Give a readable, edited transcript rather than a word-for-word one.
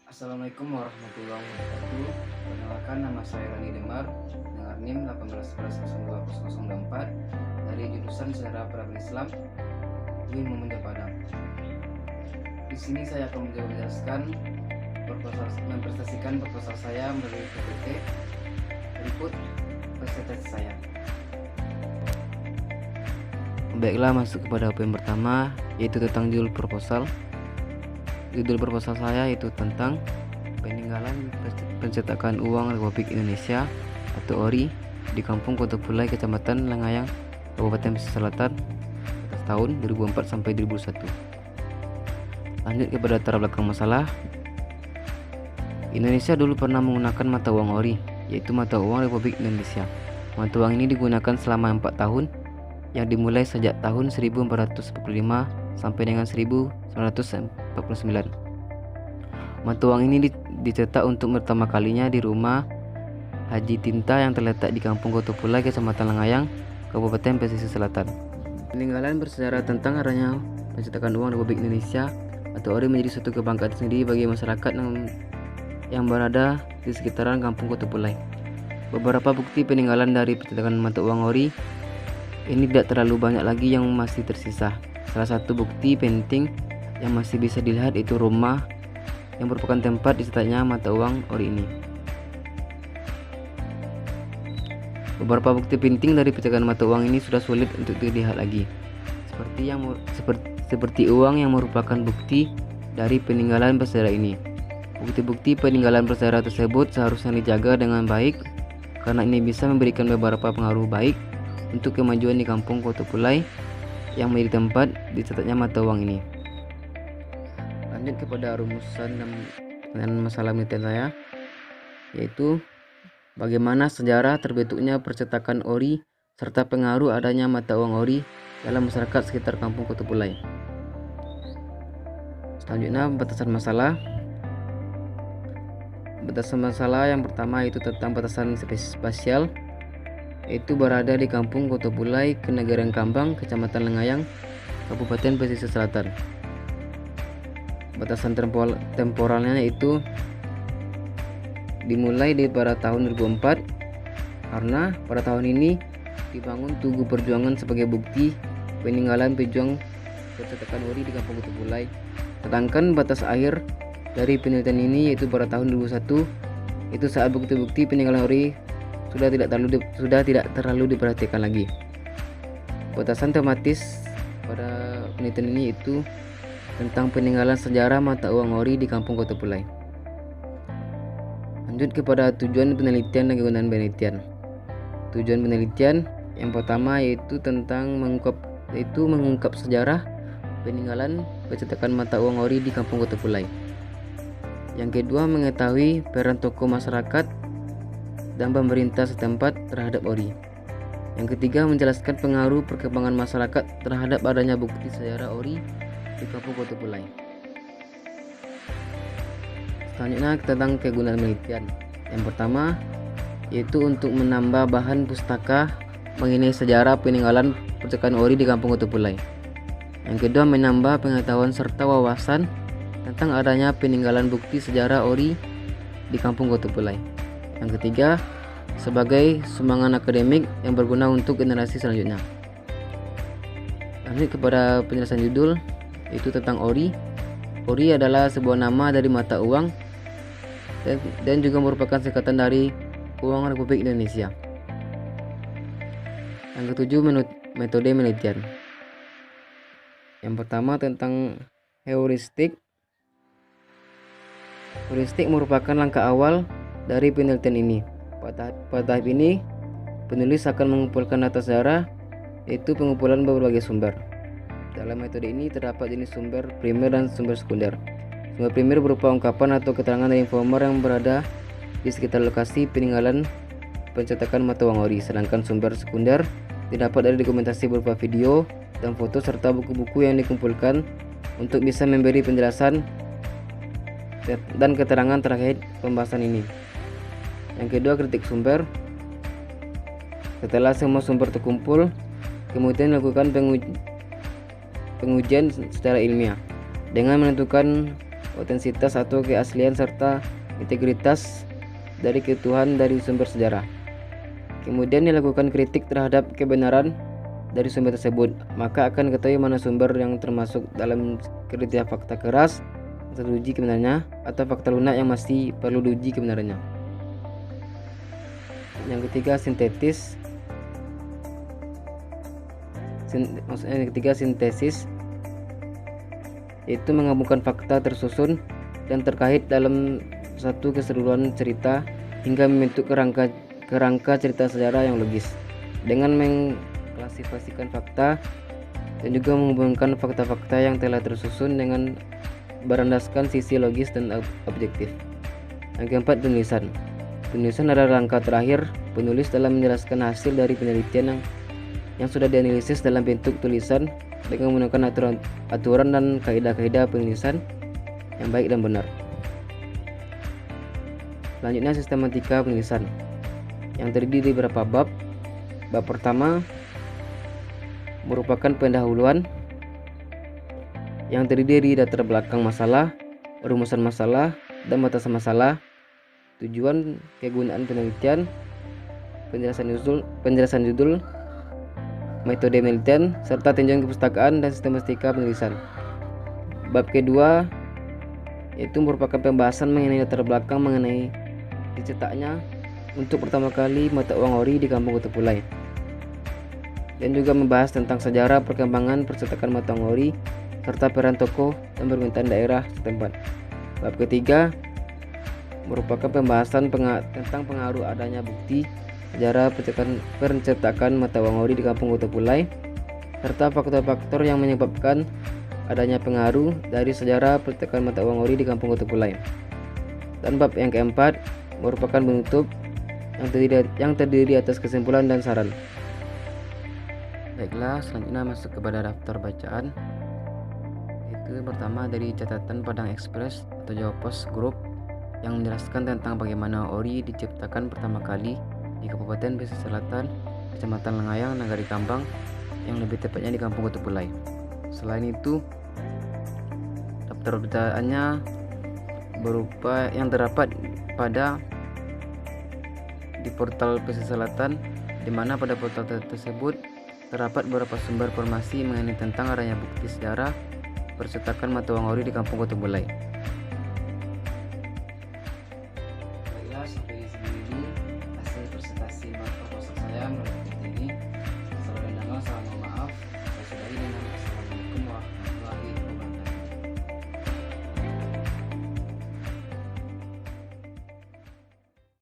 Assalamualaikum warahmatullahi wabarakatuh. Perkenalkan, nama saya Rani Demar dengan NIM 1811020024 dari jurusan Sejarah Peradaban Islam UIN Muhammadiyah Padang. Di sini saya akan menjelaskan mempresentasikan proposal saya melalui PPT. Berikut presentasi saya. Baiklah, masuk kepada poin pertama, yaitu tentang judul proposal. Judul proposal saya itu tentang peninggalan pencetakan uang Republik Indonesia atau ORI di Kampung Kotopulai, Kecamatan Lengayang, Kabupaten Pesisir Selatan atas tahun 2004 sampai 2001. Lanjut kepada latar belakang masalah. Indonesia dulu pernah menggunakan mata uang ORI, yaitu mata uang Republik Indonesia. Mata uang ini digunakan selama 4 tahun, yang dimulai sejak tahun 1445 sampai dengan 1949. Mata uang ini dicetak untuk pertama kalinya di rumah Haji Tinta yang terletak di Kampung Kotopulai, Kecamatan Lengayang, Kabupaten Pesisir Selatan. Peninggalan bersejarah tentang adanya pencetakan uang Republik Indonesia atau ORI menjadi suatu kebanggaan sendiri bagi masyarakat yang berada di sekitaran Kampung Kotopulai. Beberapa bukti peninggalan dari pencetakan mata uang ORI ini tidak terlalu banyak lagi yang masih tersisa. Salah satu bukti penting yang masih bisa dilihat itu rumah yang merupakan tempat dicetaknya mata uang ORI ini. Beberapa bukti penting dari pencetakan mata uang ini sudah sulit untuk dilihat lagi, seperti uang yang merupakan bukti dari peninggalan bersejarah ini. Bukti-bukti peninggalan bersejarah tersebut seharusnya dijaga dengan baik karena ini bisa memberikan beberapa pengaruh baik untuk kemajuan di Kampung Kotopulai yang menjadi tempat dicetaknya mata uang ini. Lanjut kepada rumusan dan masalah penelitian saya, yaitu bagaimana sejarah terbentuknya percetakan ORI serta pengaruh adanya mata uang ORI dalam masyarakat sekitar Kampung Kotopulai. Selanjutnya, batasan masalah. Batasan masalah yang pertama itu tentang batasan spasial, yaitu berada di Kampung Kotopulai, Kenegarian Kambang, Kecamatan Lengayang, Kabupaten Pesisir Selatan. Batasan temporalnya itu dimulai pada tahun 2004 karena pada tahun ini dibangun Tugu Perjuangan sebagai bukti peninggalan pejuang pencetakan ORI di Kampung Kotopulai. Sedangkan batas akhir dari penelitian ini yaitu pada tahun 2001, itu saat bukti-bukti peninggalan ORI sudah tidak terlalu diperhatikan lagi. Batasan tematis pada penelitian ini itu tentang peninggalan sejarah mata uang ORI di Kampung Kotopulai. Lanjut kepada tujuan penelitian dan kegunaan penelitian. Tujuan penelitian yang pertama yaitu tentang mengungkap sejarah peninggalan pencetakan mata uang ORI di Kampung Kotopulai. Yang kedua, mengetahui peran tokoh masyarakat dan pemerintah setempat terhadap ORI. Yang ketiga, menjelaskan pengaruh perkembangan masyarakat terhadap adanya bukti sejarah ORI di Kampung Kotopulai. Selanjutnya tentang kegunaan penelitian. Yang pertama yaitu untuk menambah bahan pustaka mengenai sejarah peninggalan pencetakan ORI di Kampung Kotopulai. Yang kedua, menambah pengetahuan serta wawasan tentang adanya peninggalan bukti sejarah ORI di Kampung Kotopulai. Yang ketiga, sebagai sumbangan akademik yang berguna untuk generasi selanjutnya. Lanjut kepada penjelasan judul, yaitu tentang ORI. ORI adalah sebuah nama dari mata uang dan juga merupakan singkatan dari Uang Republik Indonesia. Yang ketujuh, metode penelitian. Yang pertama tentang heuristik. Heuristik merupakan langkah awal dari penelitian ini. Pada tahap ini, penulis akan mengumpulkan data sejarah, yaitu pengumpulan berbagai sumber. Dalam metode ini terdapat jenis sumber primer dan sumber sekunder. Sumber primer berupa ungkapan atau keterangan dari informer yang berada di sekitar lokasi peninggalan pencetakan mata uang ORI. Sedangkan sumber sekunder didapat dari dokumentasi berupa video dan foto serta buku-buku yang dikumpulkan untuk bisa memberi penjelasan dan keterangan terkait pembahasan ini. Yang kedua, kritik sumber. Setelah semua sumber terkumpul, kemudian dilakukan pengujian secara ilmiah dengan menentukan otentisitas atau keaslian serta integritas dari keutuhan dari sumber sejarah. Kemudian dilakukan kritik terhadap kebenaran dari sumber tersebut, maka akan ketahui mana sumber yang termasuk dalam kriteria fakta keras yang teruji kebenarannya atau fakta lunak yang masih perlu diuji kebenarannya. Yang ketiga, sintetis. Yang ketiga, sintesis, yaitu menggabungkan fakta tersusun dan terkait dalam satu keseluruhan cerita hingga membentuk kerangka cerita sejarah yang logis dengan mengklasifikasikan fakta dan juga menghubungkan fakta-fakta yang telah tersusun dengan berlandaskan sisi logis dan objektif. Yang keempat, penulisan. Penulisan adalah langkah terakhir penulis dalam menjelaskan hasil dari penelitian yang sudah dianalisis dalam bentuk tulisan dengan menggunakan aturan dan kaidah-kaidah penulisan yang baik dan benar. Selanjutnya, sistematika penulisan yang terdiri dari beberapa bab. Bab pertama merupakan pendahuluan yang terdiri dari latar belakang masalah, rumusan masalah, dan batasan masalah, tujuan kegunaan penelitian, penjelasan judul, metode penelitian, serta tinjauan kepustakaan dan sistematika penulisan. Bab kedua yaitu merupakan pembahasan mengenai latar belakang mengenai dicetaknya untuk pertama kali mata uang ori di Kampung Kutupulai, dan juga membahas tentang sejarah perkembangan percetakan mata uang ori serta peran tokoh dan pemerintahan daerah setempat. Bab ketiga merupakan pembahasan tentang pengaruh adanya bukti sejarah pencetakan mata uang ori di Kampung Kutupulai serta faktor-faktor yang menyebabkan adanya pengaruh dari sejarah percetakan mata uang ori di Kampung Kutupulai. Dan bab yang keempat merupakan penutup yang terdiri atas kesimpulan dan saran. Baiklah, selanjutnya masuk kepada daftar bacaan. Itu pertama dari catatan Padang Express atau Jawa Post Group yang menjelaskan tentang bagaimana ori diciptakan pertama kali di Kabupaten Pesisir Selatan, Kecamatan Lengayang, Nagari Kambang, yang lebih tepatnya di Kampung Kutupulai. Selain itu, daftar bacaannya berupa yang terdapat pada di portal Pesisir Selatan, di mana pada portal tersebut terdapat beberapa sumber informasi mengenai tentang adanya bukti sejarah percetakan mata uang ori di Kampung Kutupulai. Baiklah, sampai di sini